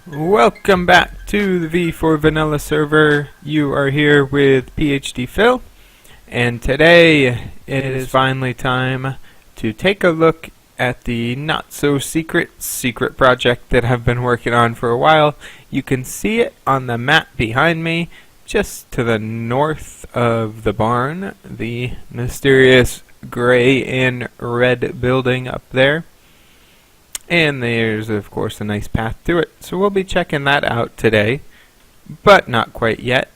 Welcome back to the V4 Vanilla server. You are here with PhD Phil, and today it is finally time to take a look at the not-so-secret project that I've been working on for a while. You can see it on the map behind me, just to the north of the barn, the mysterious gray and red building up there. And there's, of course, a nice path to it. So we'll be checking that out today, but not quite yet.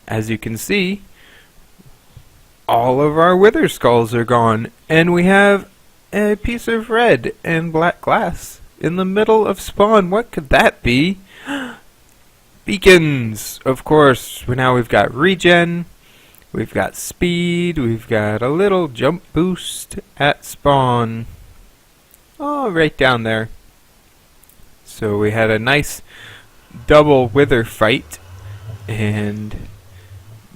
As you can see, all of our wither skulls are gone, and we have a piece of red and black glass in the middle of spawn. What could that be? Beacons! Of course, now we've got regen, we've got speed, we've got a little jump boost at spawn. Oh, right down there. So we had a nice double wither fight, and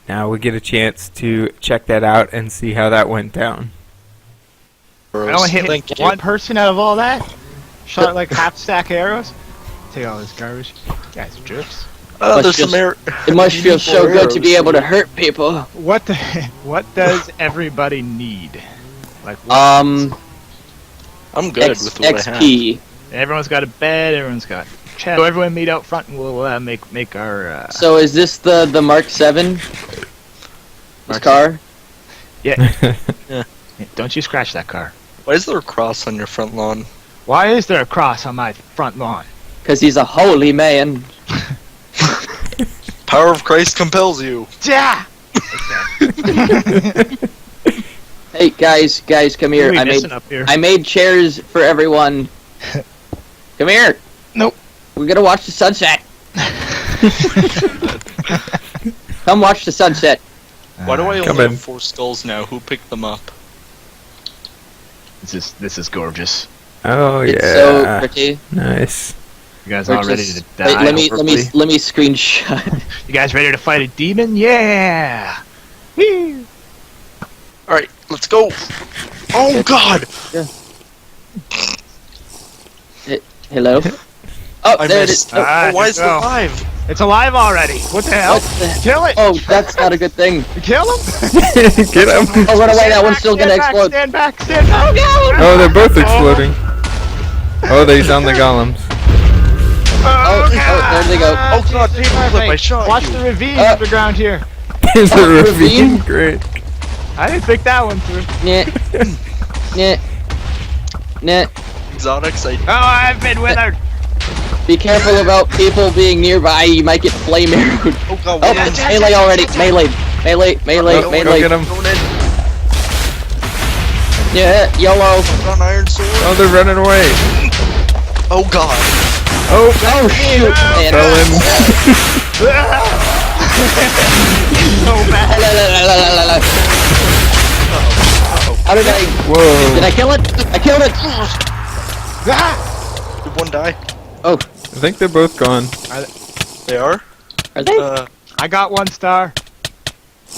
now we get a chance to check that out and see how that went down. I only hit one person out of all that. Shot like half stack arrows. Take all this garbage. Guys, jerks. There's some it must feel so good to be able to hurt people. What does everybody need? Like I'm good with what XP. I have. Everyone's got a bed. Everyone's got chest. So everyone meet out front, and we'll make our. So is this the Mark 7? This car? Yeah. Yeah. Don't you scratch that car. Why is there a cross on your front lawn? Why is there a cross on my front lawn? Because he's a holy man. Power of Christ compels you. Yeah. Hey guys, come here. What are we missing up here? I made chairs for everyone. Come here. Nope. We're gonna watch the sunset. Come watch the sunset. Why do I Come only in. have 4 skulls now? Who picked them up? This is gorgeous. Oh It's yeah, so pretty. nice. You guys We're all ready just- to die? Wait, let me hopefully? screenshot. You guys ready to fight a demon? Yeah. Whee! Alright, let's go. Oh god! Hello. Oh, I there it missed. is. Oh, Ah, Why is it go. alive? It's alive already. What the hell? what the- Kill it! oh, that's not a good thing. Kill him! Get him! Oh, run away! That one's still gonna explode. Stand back! Stand back! Oh, Oh, they're both exploding. Oh, they sound the golems. Oh, there they go. Oh god, paperclip, I shot Watch you. the ravine underground here. There's a ravine? ravine? Great. I didn't think that one through. Nyeh. Nyeh. Exotics, Oh, I've been withered. Be careful about people being nearby. You might get flame arrowed. Oh god, Oh, what is melee already. Melee. Go Melee. get him. going in? Yeah, YOLO. On iron sword? Oh, they're running away. Oh god. Oh, Oh, shoot. Man. fell in. So bad. La, la, la, la, la, la. How did I... Whoa. Did I kill it? I killed it! Ah! Did one die? Oh, I think they're both gone. They are? are they? I got 1 star.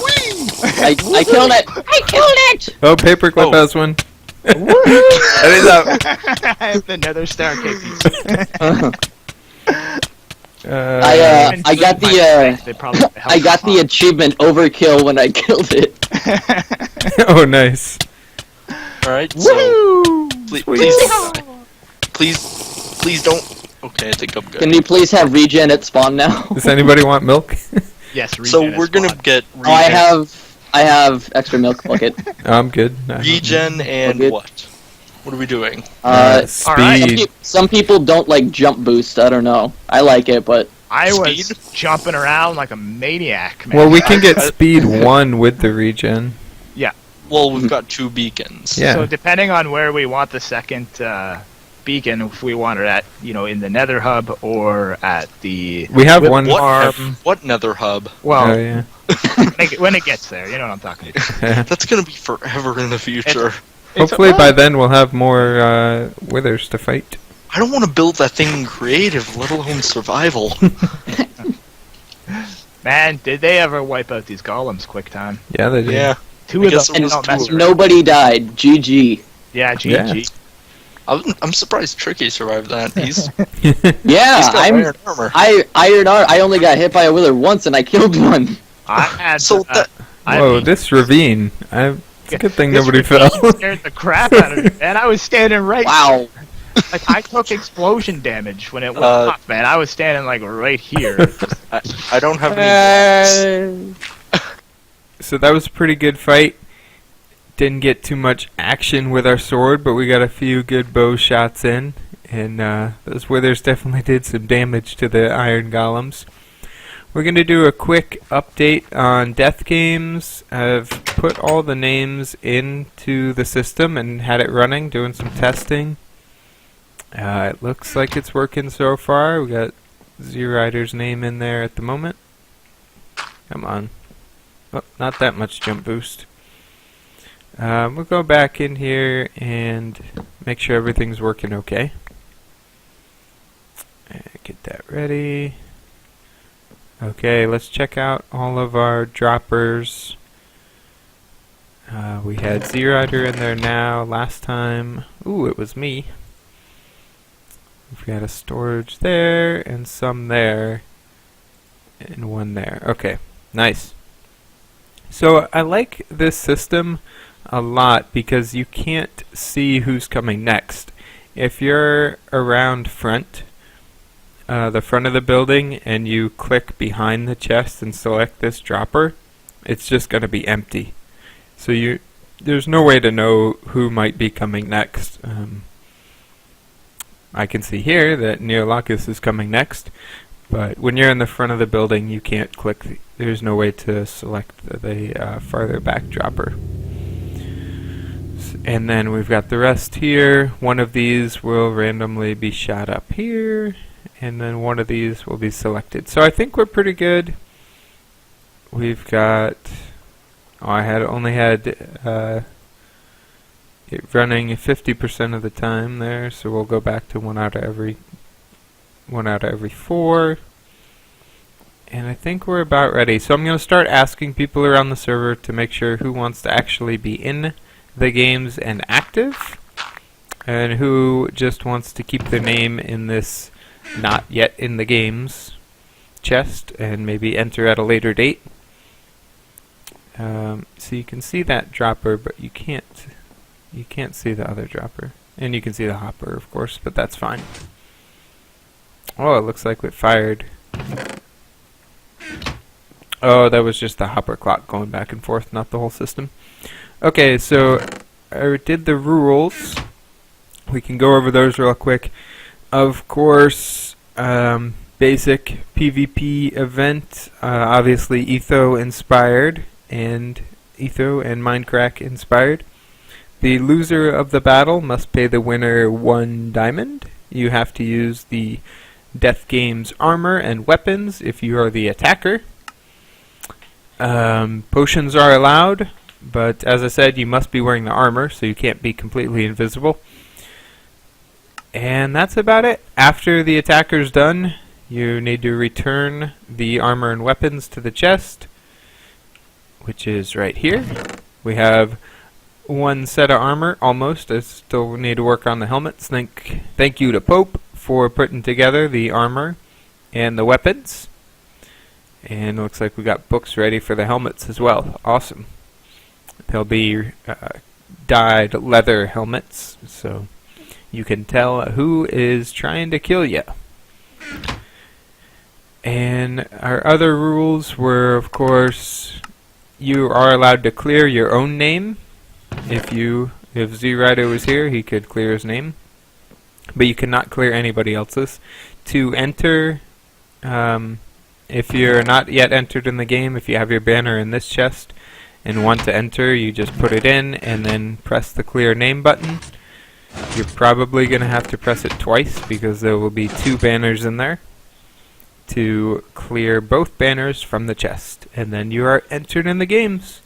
I killed it! I killed it! Oh, Paperclip Oh. has one. And he's up. I have the nether star cookies. I got the, They probably I got the achievement overkill when I killed it. Oh, nice. Alright, so Woo! please don't. Okay, I think I'm good. Can we please have regen at spawn now? Does anybody want milk? Yes, So regen we're is gonna fun. get Oh, I have extra milk bucket. I'm good. regen and Okay. what? What are we doing? Speed. Some people don't like jump boost. I don't know. I like it, but I was Speed? jumping around like a maniac, man. Well, we can get speed 1 with the regen. Well, we've got 2 beacons. Yeah. So depending on where we want the second beacon, if we want it at, in the Nether hub or at the We have With one What, farm. what nether hub? well, Oh, yeah. when it gets there, you know what I'm talking about. That's gonna be forever in the future. Hopefully by then we'll have more withers to fight. I don't want to build that thing in creative, let alone survival. Man, did they ever wipe out these golems quick time? Yeah, they do. yeah. Two I of guess them it was don't two mess of them. around. nobody died. GG. Yeah, GG. I'm surprised Tricky survived that. He's Yeah, got iron armor. I only got hit by a wither once and I killed one. I had So that Whoa, this ravine. It's a good thing this nobody ravine fell. scared the crap out of me, man. I was standing right. Wow. Like I took explosion damage when it went off, man. I was standing like right here. I don't have any. So that was a pretty good fight. Didn't get too much action with our sword, but we got a few good bow shots in. And those withers definitely did some damage to the iron golems. We're going to do a quick update on death games. I've put all the names into the system and had it running, doing some testing. It looks like it's working so far. We got Z-Rider's name in there at the moment. Come on. Oh, not that much jump boost. We'll go back in here and make sure everything's working okay. Get that ready. Okay, let's check out all of our droppers. We had Z-Rider in there now. Last time, ooh, it was me. We've got a storage there, and some there, and one there. Okay, nice. So I like this system a lot because you can't see who's coming next. If you're around the front of the building, and you click behind the chest and select this dropper, it's just going to be empty. So there's no way to know who might be coming next. I can see here that Neolocus is coming next, but when you're in the front of the building, you can't click. There's no way to select the farther back dropper. And then we've got the rest here. One of these will randomly be shot up here, and then one of these will be selected. So I think we're pretty good. We've got, I only had it running 50% of the time there, so we'll go back to one out of every 4. And I think we're about ready. So I'm going to start asking people around the server to make sure who wants to actually be in the games and active, and who just wants to keep their name in this not yet in the games chest and maybe enter at a later date. So you can see that dropper, but you can't see the other dropper. And you can see the hopper, of course, but that's fine. Oh, it looks like it fired. Oh, that was just the hopper clock going back and forth, not the whole system. Okay, so I did the rules. We can go over those real quick. Of course, basic PvP event, obviously Etho inspired, and Etho and Mindcrack inspired. The loser of the battle must pay the winner 1 diamond. You have to use the Death Games armor and weapons if you are the attacker. Potions are allowed, but as I said, you must be wearing the armor, so you can't be completely invisible. And that's about it. After the attacker's done, you need to return the armor and weapons to the chest, which is right here. We have 1 set of armor, almost. I still need to work on the helmets. Thank you to Pope for putting together the armor and the weapons. And it looks like we got books ready for the helmets as well. Awesome. They'll be dyed leather helmets, so you can tell who is trying to kill you. And our other rules were, of course, you are allowed to clear your own name. If Z-Rider was here, he could clear his name, but you cannot clear anybody else's. To enter, if you're not yet entered in the game, if you have your banner in this chest and want to enter, you just put it in and then press the clear name button. You're probably going to have to press it twice because there will be 2 banners in there to clear both banners from the chest, and then you are entered in the games.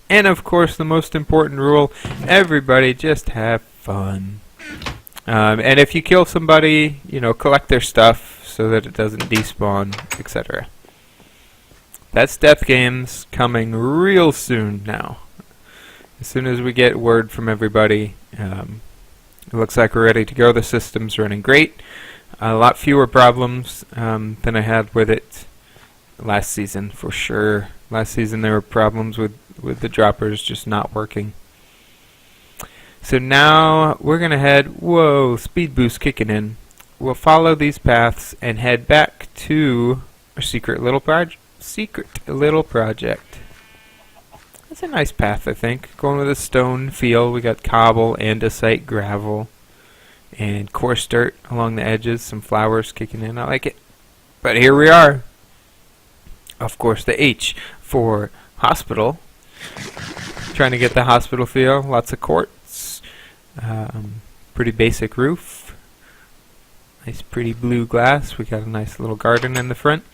And of course, the most important rule, everybody just have fun. And if you kill somebody, collect their stuff so that it doesn't despawn, etc. That's Death Games coming real soon now. As soon as we get word from everybody, It looks like we're ready to go. The system's running great. A lot fewer problems than I had with it last season, for sure. Last season there were problems with the droppers just not working. So now we're going to head... Whoa, speed boost kicking in. We'll follow these paths and head back to our secret little project. That's a nice path, I think. Going with a stone feel. We got cobble, andesite, gravel, and coarse dirt along the edges. Some flowers kicking in. I like it. But here we are. Of course, the H for hospital. Trying to get the hospital feel. Lots of quartz. Pretty basic roof. Nice pretty blue glass. We got a nice little garden in the front.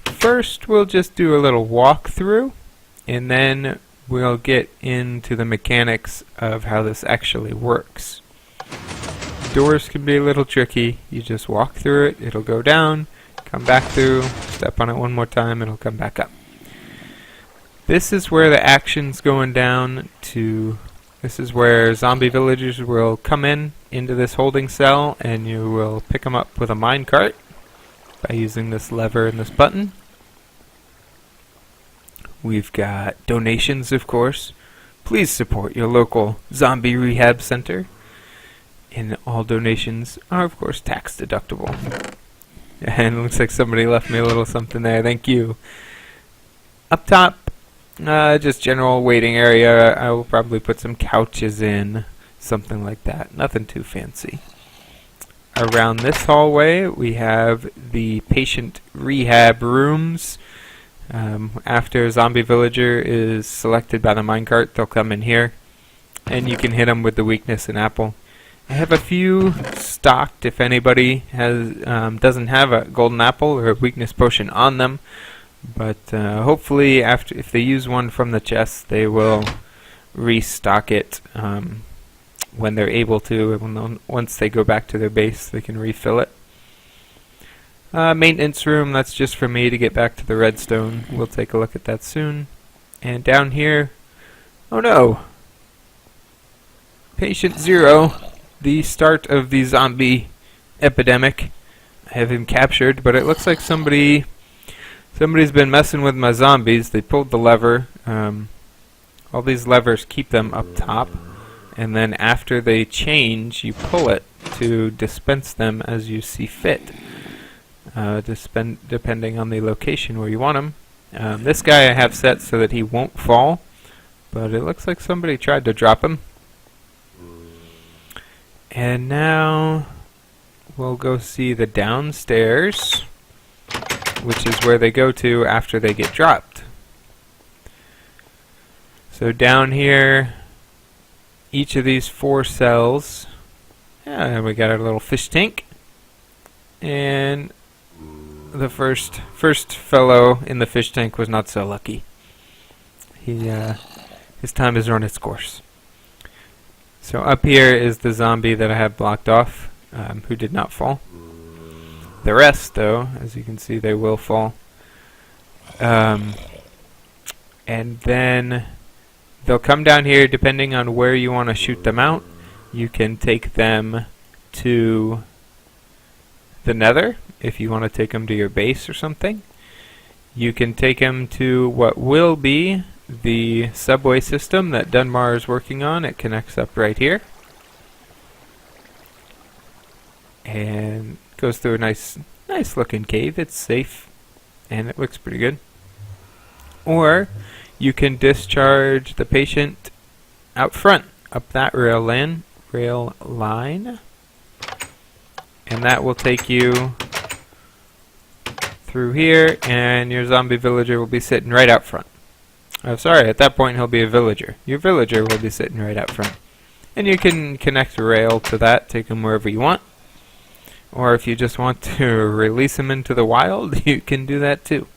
First, we'll just do a little walkthrough, and then we'll get into the mechanics of how this actually works. Doors can be a little tricky. You just walk through it, it'll go down, come back through, step on it one more time, it'll come back up. This is where the action's going down to... This is where zombie villagers will come into this holding cell, and you will pick them up with a minecart by using this lever and this button. We've got donations, of course. Please support your local zombie rehab center. And all donations are, of course, tax deductible. And it looks like somebody left me a little something there. Thank you. Up top, just general waiting area. I will probably put some couches in, something like that. Nothing too fancy. Around this hallway, we have the patient rehab rooms. After a zombie villager is selected by the minecart, they'll come in here, and you can hit them with the weakness and apple. I have a few stocked if anybody has doesn't have a golden apple or a weakness potion on them. But hopefully, if they use one from the chest, they will restock it when they're able to. Once they go back to their base, they can refill it. Maintenance room, that's just for me to get back to the redstone. We'll take a look at that soon. And down here, oh no! Patient Zero, the start of the zombie epidemic. I have him captured, but it looks like somebody's been messing with my zombies. They pulled the lever. All these levers keep them up top, and then after they change, you pull it to dispense them as you see fit. Depending on the location where you want him. This guy I have set so that he won't fall, but it looks like somebody tried to drop him. And now we'll go see the downstairs, which is where they go to after they get dropped. So down here, each of these 4 cells, and we got our little fish tank, and the first fellow in the fish tank was not so lucky. His time has run its course. So up here is the zombie that I have blocked off, who did not fall. The rest, though, as you can see, they will fall. And then they'll come down here depending on where you want to shoot them out. You can take them to the Nether if you want to take them to your base or something. You can take them to what will be the subway system that Dunbar is working on. It connects up right here and goes through a nice looking cave. It's safe and it looks pretty good. Or you can discharge the patient out front up that rail line, and that will take you through here, and your zombie villager will be sitting right out front. Oh, sorry, at that point he'll be a villager. Your villager will be sitting right out front. And you can connect a rail to that, take him wherever you want. Or if you just want to release him into the wild, you can do that too.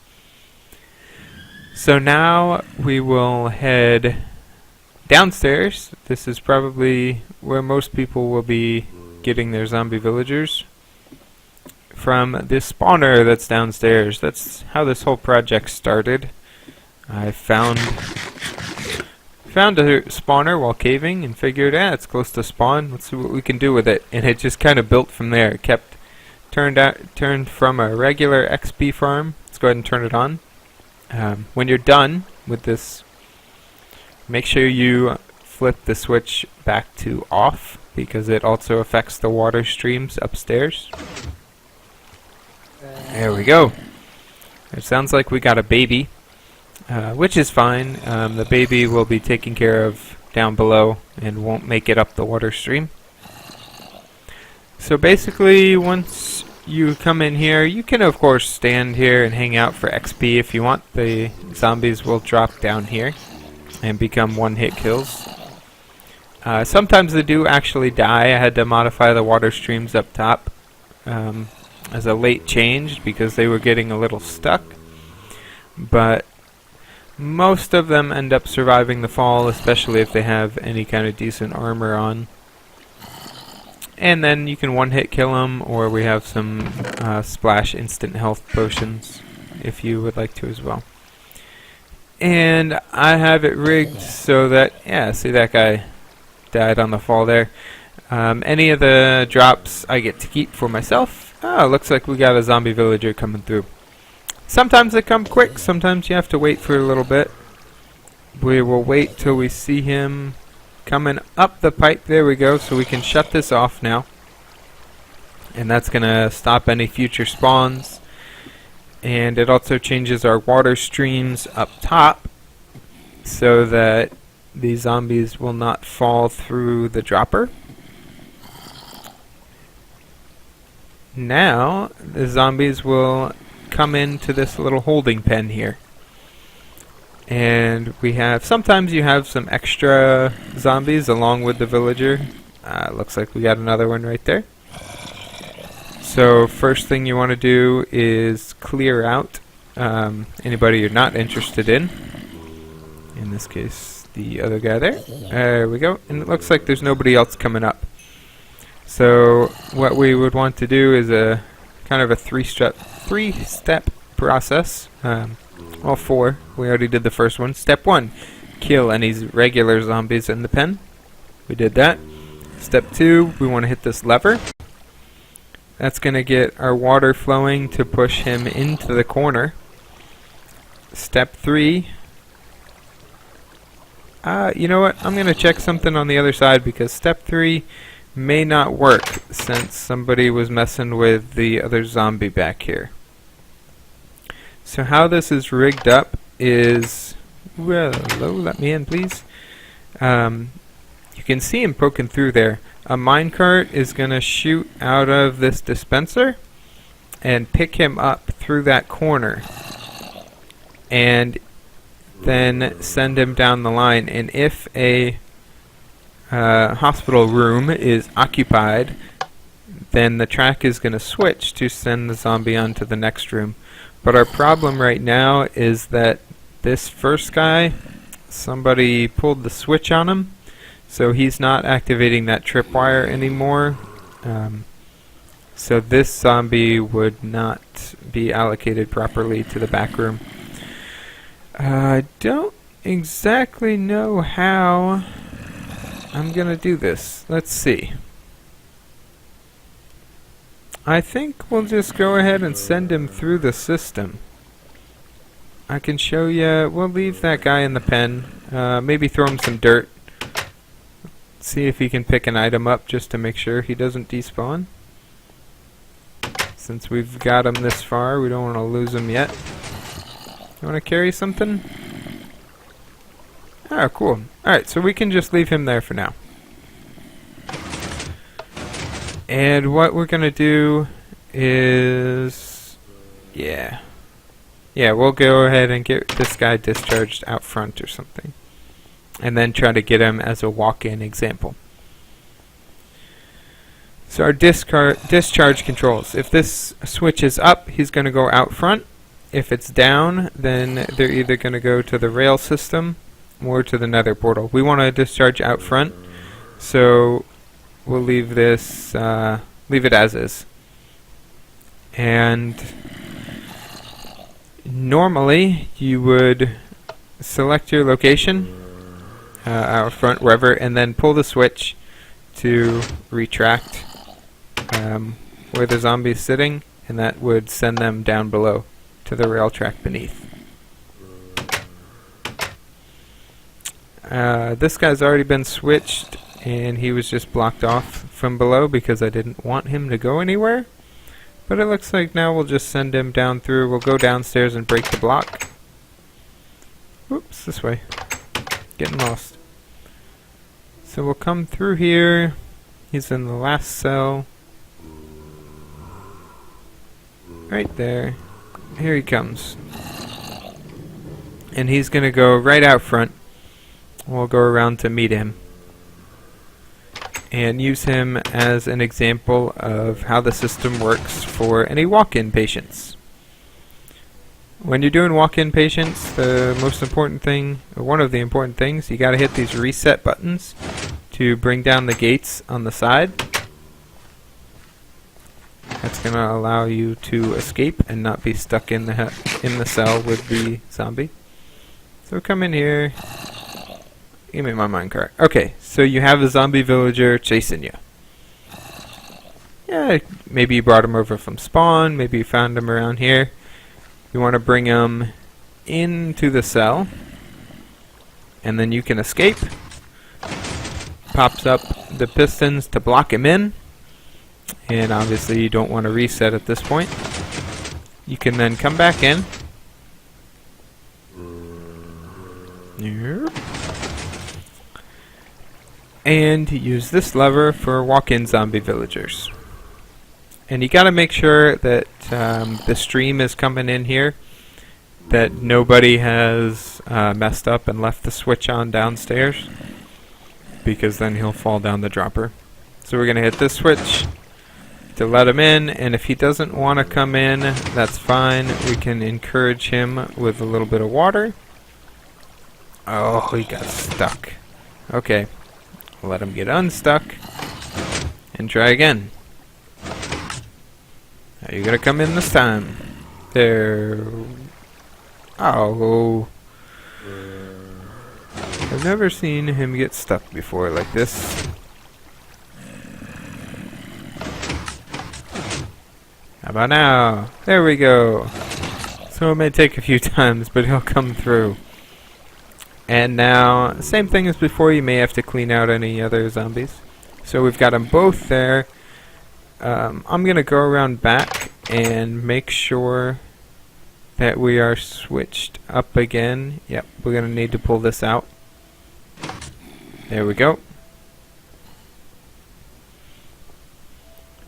So now we will head downstairs. This is probably where most people will be getting their zombie villagers. From this spawner that's downstairs. That's how this whole project started. I found Found a spawner while caving and figured, it's close to spawn. Let's see what we can do with it. And it just kind of built from there. It kept turned from a regular XP farm. Let's go ahead and turn it on. When you're done with this, make sure you flip the switch back to off, because it also affects the water streams upstairs. There we go. It sounds like we got a baby, which is fine. The baby will be taken care of down below and won't make it up the water stream. So basically, once you come in here, you can of course stand here and hang out for XP if you want. The zombies will drop down here and become one-hit kills. Sometimes they do actually die. I had to modify the water streams up top as a late change because they were getting a little stuck. But most of them end up surviving the fall, especially if they have any kind of decent armor on. And then you can one-hit kill them, or we have some splash instant health potions if you would like to as well. And I have it rigged so that, see that guy died on the fall there. Any of the drops I get to keep for myself. Oh, looks like we got a zombie villager coming through. Sometimes they come quick, sometimes you have to wait for a little bit. We will wait till we see him coming up the pipe. There we go, so we can shut this off now. And that's going to stop any future spawns. And it also changes our water streams up top so that the zombies will not fall through the dropper. Now the zombies will come into this little holding pen here. And we have, sometimes you have some extra zombies along with the villager. Looks like we got another one right there. So first thing you want to do is clear out anybody you're not interested in. In this case, the other guy there. There we go. And it looks like there's nobody else coming up. So what we would want to do is a kind of a three-step process. Well, four. We already did the first one. Step 1, kill any regular zombies in the pen. We did that. Step 2, we want to hit this lever. That's going to get our water flowing to push him into the corner. Step 3, you know what? I'm going to check something on the other side because step 3 may not work since somebody was messing with the other zombie back here. So how this is rigged up is, well, hello, let me in please. You can see him poking through there. A minecart is going to shoot out of this dispenser and pick him up through that corner and then send him down the line. And if a hospital room is occupied, then the track is going to switch to send the zombie on to the next room. But our problem right now is that this first guy, somebody pulled the switch on him, so he's not activating that tripwire anymore. So this zombie would not be allocated properly to the back room. I don't exactly know how I'm gonna do this. Let's see. I think we'll just go ahead and send him through the system. I can show you. We'll leave that guy in the pen. Maybe throw him some dirt. See if he can pick an item up just to make sure he doesn't despawn. Since we've got him this far, we don't want to lose him yet. You want to carry something? Oh, cool. Alright, so we can just leave him there for now. And what we're going to do is, we'll go ahead and get this guy discharged out front or something. And then try to get him as a walk-in example. So our discharge controls. If this switch is up, he's going to go out front. If it's down, then they're either going to go to the rail system or to the nether portal. We want to discharge out front, so we'll leave this, leave it as is. And normally you would select your location. out front, wherever, and then pull the switch to retract where the zombie is sitting, and that would send them down below to the rail track beneath. This guy's already been switched, and he was just blocked off from below because I didn't want him to go anywhere. But it looks like now we'll just send him down through. We'll go downstairs and break the block. Oops, this way. Getting lost. So we'll come through here. He's in the last cell. Right there. Here he comes. And he's going to go right out front. We'll go around to meet him. And use him as an example of how the system works for any walk-in patients. When you're doing walk-in patients, the most important thing, or one of the important things, you gotta hit these reset buttons to bring down the gates on the side. That's gonna allow you to escape and not be stuck in the cell with the zombie. So come in here. Give me my minecart. Okay, so you have a zombie villager chasing you. Yeah, maybe you brought him over from spawn, maybe you found him around here. You want to bring him into the cell, and then you can escape. Pops up the pistons to block him in, and obviously you don't want to reset at this point. You can then come back in. Yep. And use this lever for walk-in zombie villagers. And you gotta make sure that the stream is coming in here, that nobody has messed up and left the switch on downstairs, because then he'll fall down the dropper. So we're gonna hit this switch to let him in, and if he doesn't want to come in, that's fine. We can encourage him with a little bit of water. Oh, he got stuck. Okay. Let him get unstuck and try again. Are you gonna come in this time? There. Oh. I've never seen him get stuck before like this. How about now? There we go. So it may take a few times, but he'll come through. And now, same thing as before, you may have to clean out any other zombies. So we've got them both there. I'm going to go around back and make sure that we are switched up again. Yep, we're going to need to pull this out. There we go.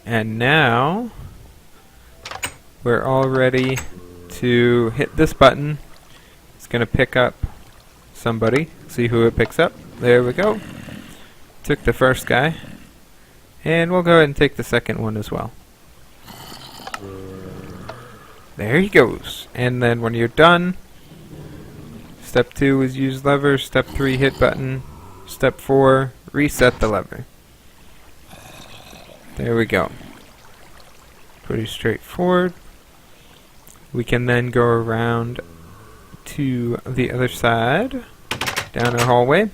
And now, we're all ready to hit this button. It's going to pick up somebody. See who it picks up. There we go. Took the first guy. And we'll go ahead and take the second one as well. There he goes. And then when you're done, step 2 is use lever. Step 3, hit button. Step 4, reset the lever. There we go. Pretty straightforward. We can then go around to the other side, down our hallway. And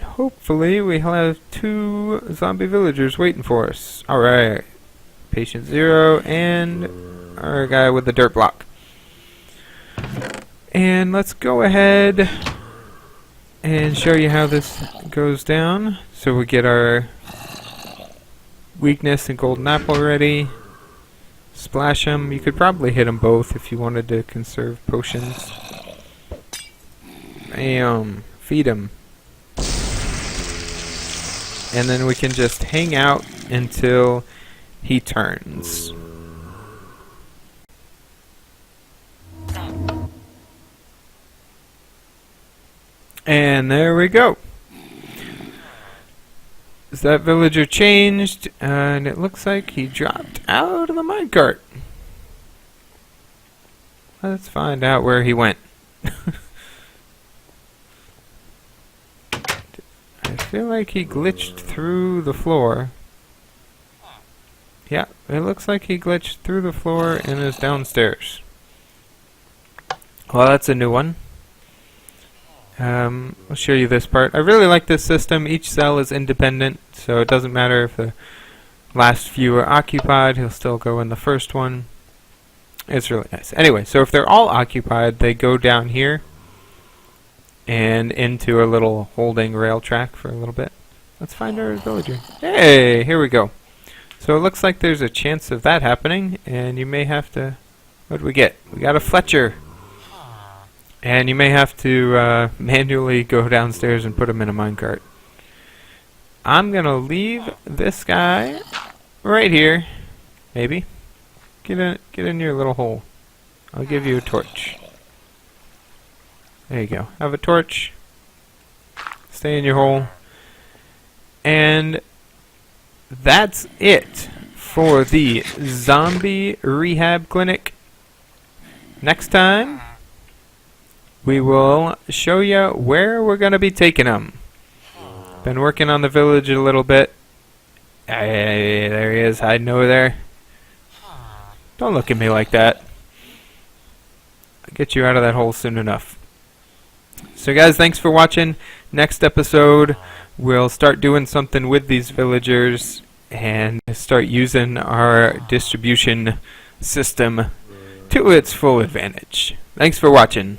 hopefully we'll have 2 zombie villagers waiting for us. Alright. Patient 0 and our guy with the dirt block. And let's go ahead and show you how this goes down. So we get our weakness and golden apple ready. Splash them. You could probably hit them both if you wanted to conserve potions. Bam. Feed him. And then we can just hang out until he turns. And there we go. That villager changed, and it looks like he dropped out of the minecart. Let's find out where he went. I feel like he glitched through the floor. Yeah, it looks like he glitched through the floor and is downstairs. Well, that's a new one. I'll show you this part. I really like this system. Each cell is independent, so it doesn't matter if the last few are occupied, he'll still go in the first one. It's really nice. Anyway, so if they're all occupied, they go down here and into a little holding rail track for a little bit. Let's find our villager. Hey, here we go. So it looks like there's a chance of that happening, and you may have to... What do we get? We got a Fletcher. And you may have to manually go downstairs and put him in a minecart. I'm going to leave this guy right here. Maybe. Get in your little hole. I'll give you a torch. There you go. Have a torch. Stay in your hole. And that's it for the zombie rehab clinic. Next time, we will show you where we're going to be taking them. Been working on the village a little bit. Hey, there he is, hiding over there. Don't look at me like that. I'll get you out of that hole soon enough. So guys, thanks for watching. Next episode, we'll start doing something with these villagers and start using our distribution system to its full advantage. Thanks for watching.